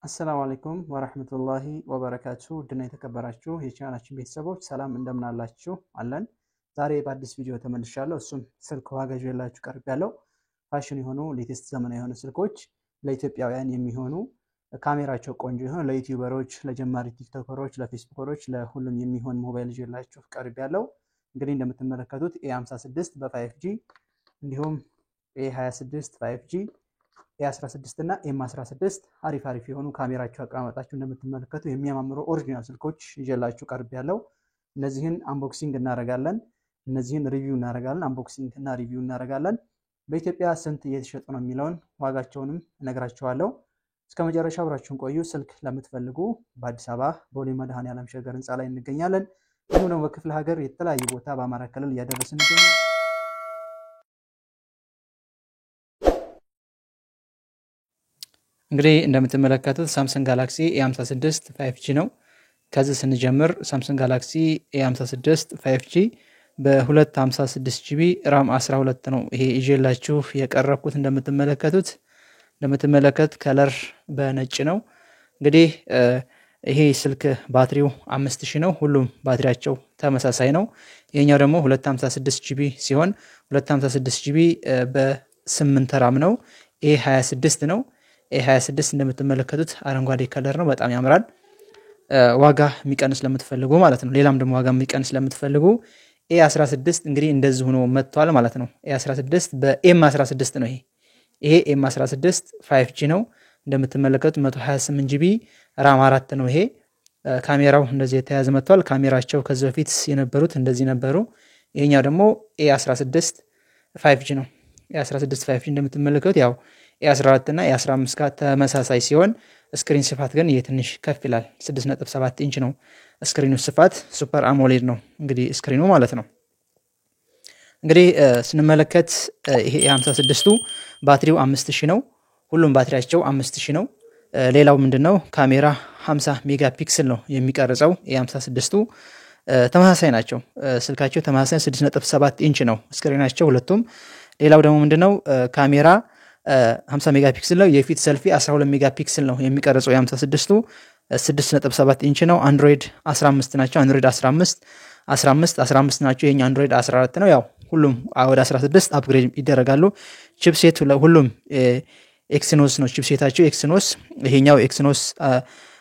አሰላሙ አለይኩም ወራህመቱላሂ ወበረካቱ ድና የተከበራችሁ የቻናላችን ቤተሰቦች ሰላም እንደምን አላችሁ አለን። ዛሬ በአዲስ ቪዲዮ ተመልሻለሁ። እሱም ስልክ ዋጋ ይዤላችሁ ቀርቤያለሁ። ፋሽን የሆኑ ሌቴስት ዘመናዊ የሆኑ ስልኮች ለኢትዮጵያውያን የሚሆኑ ካሜራቸው ቆንጆ የሆኑ ለዩቲዩበሮች፣ ለጀማሪ ቲክቶከሮች፣ ለፌስቡከሮች ለሁሉም የሚሆን ሞባይል ይዤላችሁ ቀርቤያለሁ። እንግዲህ እንደምትመለከቱት A56 በ5G እንዲሁም A26 5G A16 እና M16 አሪፍ የሆኑ ካሜራቸው አቀማመጣቸው እንደምትመለከቱ የሚያማምሩ ኦሪጂናል ስልኮች ይዤላችሁ ቀርቤያለሁ። እነዚህን አንቦክሲንግ እናደርጋለን፣ እነዚህን ሪቪው እናደርጋለን፣ አንቦክሲንግ እና ሪቪው እናደርጋለን። በኢትዮጵያ ስንት እየተሸጡ ነው የሚለውን ዋጋቸውንም እነግራችኋለሁ። እስከ መጨረሻው አብራችሁን ቆዩ። ስልክ ለምትፈልጉ በአዲስ አበባ ቦሌ መድኃኔዓለም ሸገር ህንፃ ላይ እንገኛለን። እንዲሁም ደግሞ በክፍለ ሀገር የተለያዩ ቦታ በአማራ ክልል እያደረስን እንገኛለን። እንግዲህ እንደምትመለከቱት ሳምሰንግ ጋላክሲ A56 5G ነው። ከዚህ ስንጀምር ሳምሰንግ ጋላክሲ A56 5G በ256GB ራም 12 ነው ይሄ ይዤላችሁ የቀረብኩት። እንደምትመለከቱት ከለር በነጭ ነው። እንግዲህ ይሄ ስልክ ባትሪው 5000 ነው። ሁሉም ባትሪያቸው ተመሳሳይ ነው። ይሄኛው ደግሞ 256GB ሲሆን 256GB በ8 ራም ነው። A26 ነው። A26 እንደምትመለከቱት አረንጓዴ ከለር ነው፣ በጣም ያምራል። ዋጋ የሚቀንስ ለምትፈልጉ ማለት ነው። ሌላም ደግሞ ዋጋ የሚቀንስ ለምትፈልጉ A16 እንግዲህ እንደዚህ ሆኖ መጥቷል ማለት ነው። A16 በM16 ነው። ይሄ M16 5G ነው። እንደምትመለከቱት 128GB ራም 4 ነው። ይሄ ካሜራው እንደዚህ የተያዘ መጥቷል። ካሜራቸው ከዚህ በፊት የነበሩት እንደዚህ ነበሩ። ይሄኛው ደግሞ A16 5G ነው። A16 5G እንደምትመለከቱት ያው A14 እና A15 ጋር ተመሳሳይ ሲሆን ስክሪን ስፋት ግን ትንሽ ከፍ ይላል። 6.7 ኢንች ነው ስክሪኑ ስፋት። ሱፐር አሞሌድ ነው እንግዲህ ስክሪኑ ማለት ነው። እንግዲህ ስንመለከት ይሄ A56ቱ ባትሪው 5000 ነው። ሁሉም ባትሪያቸው 5000 ነው። ሌላው ምንድነው ካሜራ 50 ሜጋ ፒክሰል ነው የሚቀርጸው። A56ቱ ተመሳሳይ ናቸው። ስልካቸው ተመሳሳይ 6.7 ኢንች ነው ስክሪናቸው ሁለቱም። ሌላው ደግሞ ምንድነው ካሜራ 50 ሜጋ ፒክሰል ነው። የፊት ሰልፊ 12 ሜጋ ፒክሰል ነው የሚቀርጸው። የ56ቱ 6.7 ኢንች ነው። አንድሮይድ 15 ናቸው። አንድሮይድ 15 ናቸው። ይሄኛው አንድሮይድ 14 ነው። ያው ሁሉም ወደ 16 አፕግሬድ ይደረጋሉ። ቺፕሴት ሁሉም ኤክሲኖስ ነው ቺፕሴታቸው ኤክሲኖስ። ይሄኛው ኤክሲኖስ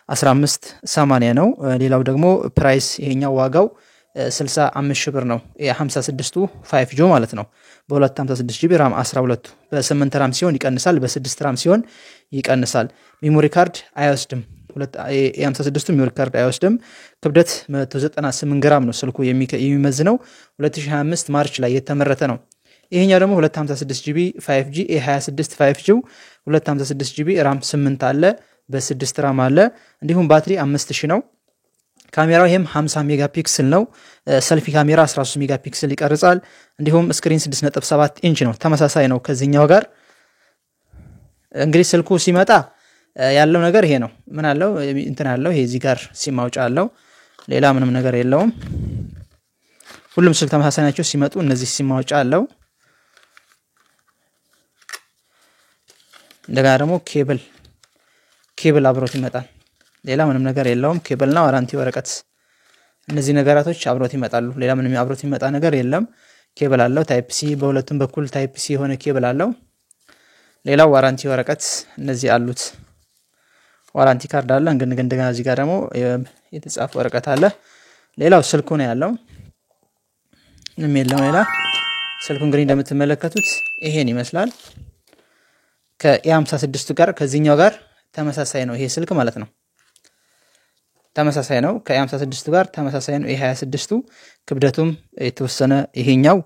1580 ነው። ሌላው ደግሞ ፕራይስ ይሄኛው ዋጋው 65,000 ብር ነው። የ56ቱ 5G ማለት ነው። በ256GB ራም 12 በ8 ራም ሲሆን ይቀንሳል፣ በ6 ራም ሲሆን ይቀንሳል። ሜሞሪ ካርድ አይወስድም። የ56ቱ ሜሞሪ ካርድ አይወስድም። ክብደት 198 ግራም ነው ስልኩ የሚመዝነው። 2025 ማርች ላይ የተመረተ ነው። ይሄኛው ደግሞ 256GB 5G A26 5G 256GB ራም 8 አለ፣ በ6 ራም አለ። እንዲሁም ባትሪ 5000 ነው። ካሜራው ይሄም 50 ሜጋ ፒክሰል ነው። ሰልፊ ካሜራ 13 ሜጋ ፒክሰል ይቀርጻል። እንዲሁም ስክሪን 6.7 ኢንች ነው። ተመሳሳይ ነው ከዚህኛው ጋር። እንግዲህ ስልኩ ሲመጣ ያለው ነገር ይሄ ነው። ምን አለው እንትን አለው ይሄ እዚህ ጋር ሲም ማውጫ አለው። ሌላ ምንም ነገር የለውም። ሁሉም ስልክ ተመሳሳይ ናቸው ሲመጡ። እነዚህ ሲም ማውጫ አለው። እንደገና ደግሞ ኬብል አብሮት ይመጣል። ሌላ ምንም ነገር የለውም። ኬብልና ዋራንቲ ወረቀት እነዚህ ነገራቶች አብሮት ይመጣሉ። ሌላ ምንም አብሮት ይመጣ ነገር የለም። ኬብል አለው ታይፕ ሲ፣ በሁለቱም በኩል ታይፕ ሲ የሆነ ኬብል አለው። ሌላው ዋራንቲ ወረቀት እነዚህ አሉት። ዋራንቲ ካርድ አለ። እንደገና እዚህ ጋር ደግሞ የተጻፈ ወረቀት አለ። ሌላው ስልኩ ነው ያለው። ምንም የለም ሌላ። ስልኩ እንግዲህ እንደምትመለከቱት ይሄን ይመስላል። ከA56 ጋር ከዚህኛው ጋር ተመሳሳይ ነው ይሄ ስልክ ማለት ነው። ተመሳሳይ ነው ከA56 ጋር ተመሳሳይ ነው። A26ቱ ክብደቱም የተወሰነ ይሄኛው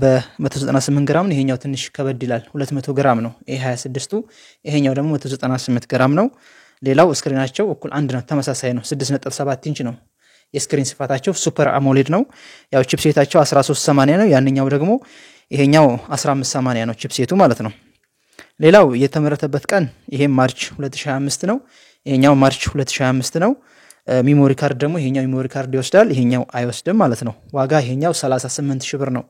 በ198 ግራም ነው። ይሄኛው ትንሽ ከበድ ይላል 200 ግራም ነው A26ቱ። ይሄኛው ደግሞ 198 ግራም ነው። ሌላው ስክሪናቸው እኩል አንድ ነው፣ ተመሳሳይ ነው። 6.7 ኢንች ነው የስክሪን ስፋታቸው። ሱፐር አሞሌድ ነው። ያው ቺፕሴታቸው 1380 ነው። ያንኛው ደግሞ ይሄኛው 1580 ነው ቺፕሴቱ ማለት ነው። ሌላው የተመረተበት ቀን ይሄም ማርች 2025 ነው። ይሄኛው ማርች 2025 ነው። ሜሞሪ ካርድ ደግሞ ይሄኛው ሜሞሪ ካርድ ይወስዳል፣ ይሄኛው አይወስድም ማለት ነው። ዋጋ ይሄኛው 38000 ብር ነው።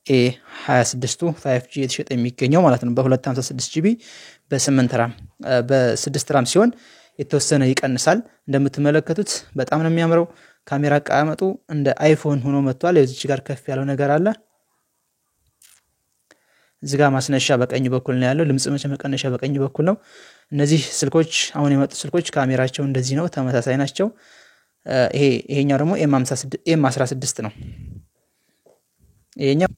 A26ቱ 5G የተሸጠ የሚገኘው ማለት ነው። በ256GB በ8 ራም በ6 ራም ሲሆን የተወሰነ ይቀንሳል። እንደምትመለከቱት በጣም ነው የሚያምረው። ካሜራ አቀማመጡ እንደ አይፎን ሆኖ መጥቷል። እዚች ጋር ከፍ ያለው ነገር አለ። እዚህ ጋር ማስነሻ በቀኝ በኩል ነው ያለው። ድምጽ መቀነሻ በቀኝ በኩል ነው። እነዚህ ስልኮች አሁን የመጡ ስልኮች ካሜራቸው እንደዚህ ነው፣ ተመሳሳይ ናቸው። ይሄኛው ደግሞ ኤም16 ነው። ይሄኛው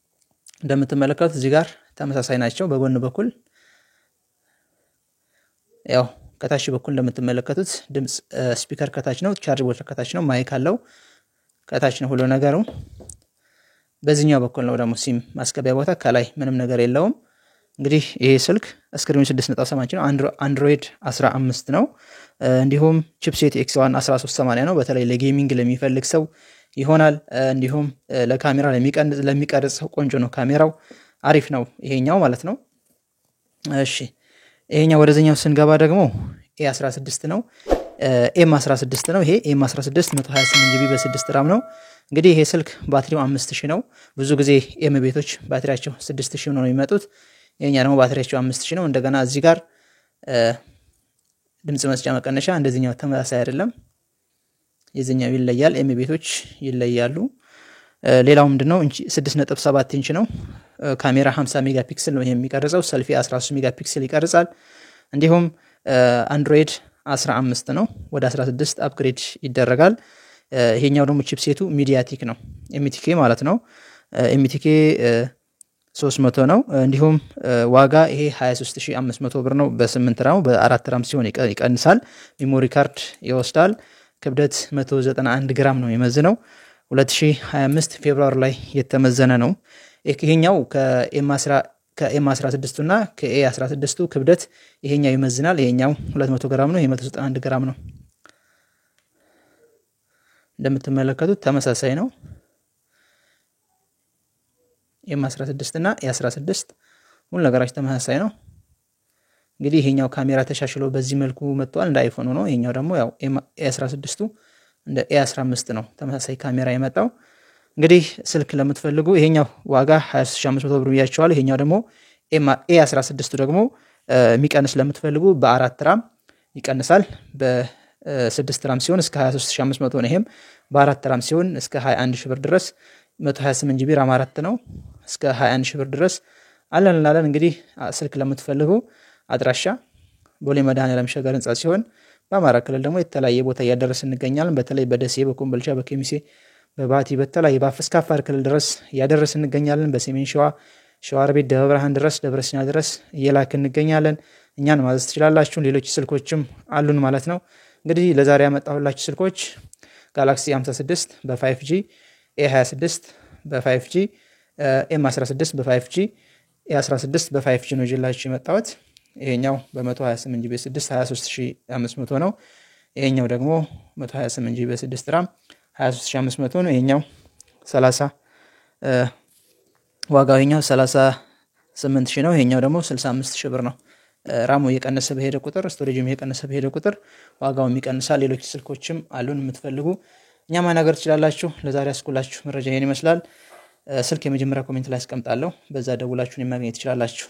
እንደምትመለከቱት እዚህ ጋር ተመሳሳይ ናቸው። በጎን በኩል ያው ከታች በኩል እንደምትመለከቱት ድምጽ ስፒከር ከታች ነው፣ ቻርጅ ቦርድ ከታች ነው፣ ማይክ አለው ከታች ነው ሁሉ ነገሩ። በዚህኛው በኩል ነው ደግሞ ሲም ማስገቢያ ቦታ፣ ከላይ ምንም ነገር የለውም። እንግዲህ ይሄ ስልክ ስክሪኑ 6.7 ነው። አንድሮይድ 15 ነው። እንዲሁም ቺፕሴት ኤክስ1 1380 ነው። በተለይ ለጌሚንግ ለሚፈልግ ሰው ይሆናል። እንዲሁም ለካሜራ ለሚቀርጽ ሰው ቆንጆ ነው። ካሜራው አሪፍ ነው ይሄኛው ማለት ነው። እሺ ይሄኛው ወደዚህኛው ስንገባ ደግሞ ኤ16 ነው። ኤም16 ነው። ይሄ ኤም16 128 ጂቢ በ6 ራም ነው። እንግዲህ ይሄ ስልክ ባትሪው 5000 ነው። ብዙ ጊዜ ኤም ቤቶች ባትሪያቸው 6000 ነው የሚመጡት። የኛ ደግሞ ባትሪያቸው 5000 ነው። እንደገና እዚህ ጋር ድምጽ መስጫ መቀነሻ እንደዚህኛው ተመሳሳይ አይደለም። የዚህኛው ይለያል፣ ኤም ቤቶች ይለያሉ። ሌላው ምንድነው 6.7 ኢንች ነው። ካሜራ 50 ሜጋ ፒክሰል ነው የሚቀርጸው። ሰልፊ 13 ሜጋ ፒክሰል ይቀርጻል። እንዲሁም አንድሮይድ 15 ነው። ወደ 16 አፕግሬድ ይደረጋል። ይሄኛው ደግሞ ቺፕሴቱ ሚዲያቴክ ነው፣ ኤምቲኬ ማለት ነው። ኤምቲኬ 300 ነው። እንዲሁም ዋጋ ይሄ 23500 ብር ነው። በ8 ራም በ4 ራም ሲሆን ይቀንሳል። ሜሞሪ ካርድ ይወስዳል። ክብደት 191 ግራም ነው የሚመዝነው። 2025 ፌብሩዋሪ ላይ የተመዘነ ነው። ይሄኛው ከኤም16 እና ከኤ16ቱ ክብደት ይሄኛው ይመዝናል። ይሄኛው 200 ግራም ነው፣ ይሄ 191 ግራም ነው። እንደምትመለከቱት ተመሳሳይ ነው። ኤም16 እና ኤ16 ሁሉ ነገራቸው ተመሳሳይ ነው። እንግዲህ ይሄኛው ካሜራ ተሻሽሎ በዚህ መልኩ መጥቷል፣ እንደ አይፎን ነው። ይሄኛው ደግሞ ያው ኤ16ቱ እንደ ኤ15 ነው፣ ተመሳሳይ ካሜራ የመጣው። እንግዲህ ስልክ ለምትፈልጉ ይሄኛው ዋጋ 23500 ብር ብያቸዋለሁ። ይሄኛው ደግሞ ኤ16ቱ ደግሞ የሚቀንስ ለምትፈልጉ በ4 ራም ይቀንሳል። በ6 ራም ሲሆን እስከ 23500 ነው። ይሄም በ4 ራም ሲሆን እስከ 21000 ብር ድረስ 128 ጂቢ ራም 4 ነው። እስከ 21000 ብር ድረስ አለን። እንግዲህ ስልክ ለምትፈልጉ አድራሻ ቦሌ መድኃኔዓለም ሸገር ህንጻ ሲሆን በአማራ ክልል ደግሞ የተለያየ ቦታ እያደረስን እንገኛለን። በተለይ በደሴ፣ በኮምቦልቻ፣ በኬሚሴ፣ በባቲ በተለያየ እስከ አፋር ክልል ድረስ እያደረስን እንገኛለን። በሰሜን ሸዋ ሸዋሮቢት፣ ደብረ ብርሃን ድረስ፣ ደብረ ሲና ድረስ እየላክን እንገኛለን። እኛን ማዘዝ ትችላላችሁ። ሌሎች ስልኮችም አሉን ማለት ነው። እንግዲህ ለዛሬ ያመጣሁላችሁ ስልኮች ጋላክሲ 56 በ5G፣ ኤ26 በ5G፣ ኤም16 በ5G፣ ኤ16 በ5G ነው ይዤላችሁ የመጣሁት። ይሄኛው በ128 ጂቢ 6 23500 ነው። ይሄኛው ደግሞ 128 ጂቢ 6 ራም 23500 ነው። ይሄኛው 30 ዋጋው ይሄኛው 38000 ነው። ይሄኛው ደግሞ 65000 ብር ነው። ራሙ እየቀነሰ በሄደ ቁጥር ስቶሬጅም እየቀነሰ በሄደ ቁጥር ዋጋውም ይቀንሳል። ሌሎች ስልኮችም አሉን የምትፈልጉ እኛ ማናገር ትችላላችሁ። ለዛሬ ያስኩላችሁ መረጃ ይሄን ይመስላል። ስልክ የመጀመሪያ ኮሜንት ላይ አስቀምጣለሁ። በዛ ደውላችሁን ማግኘት ትችላላችሁ።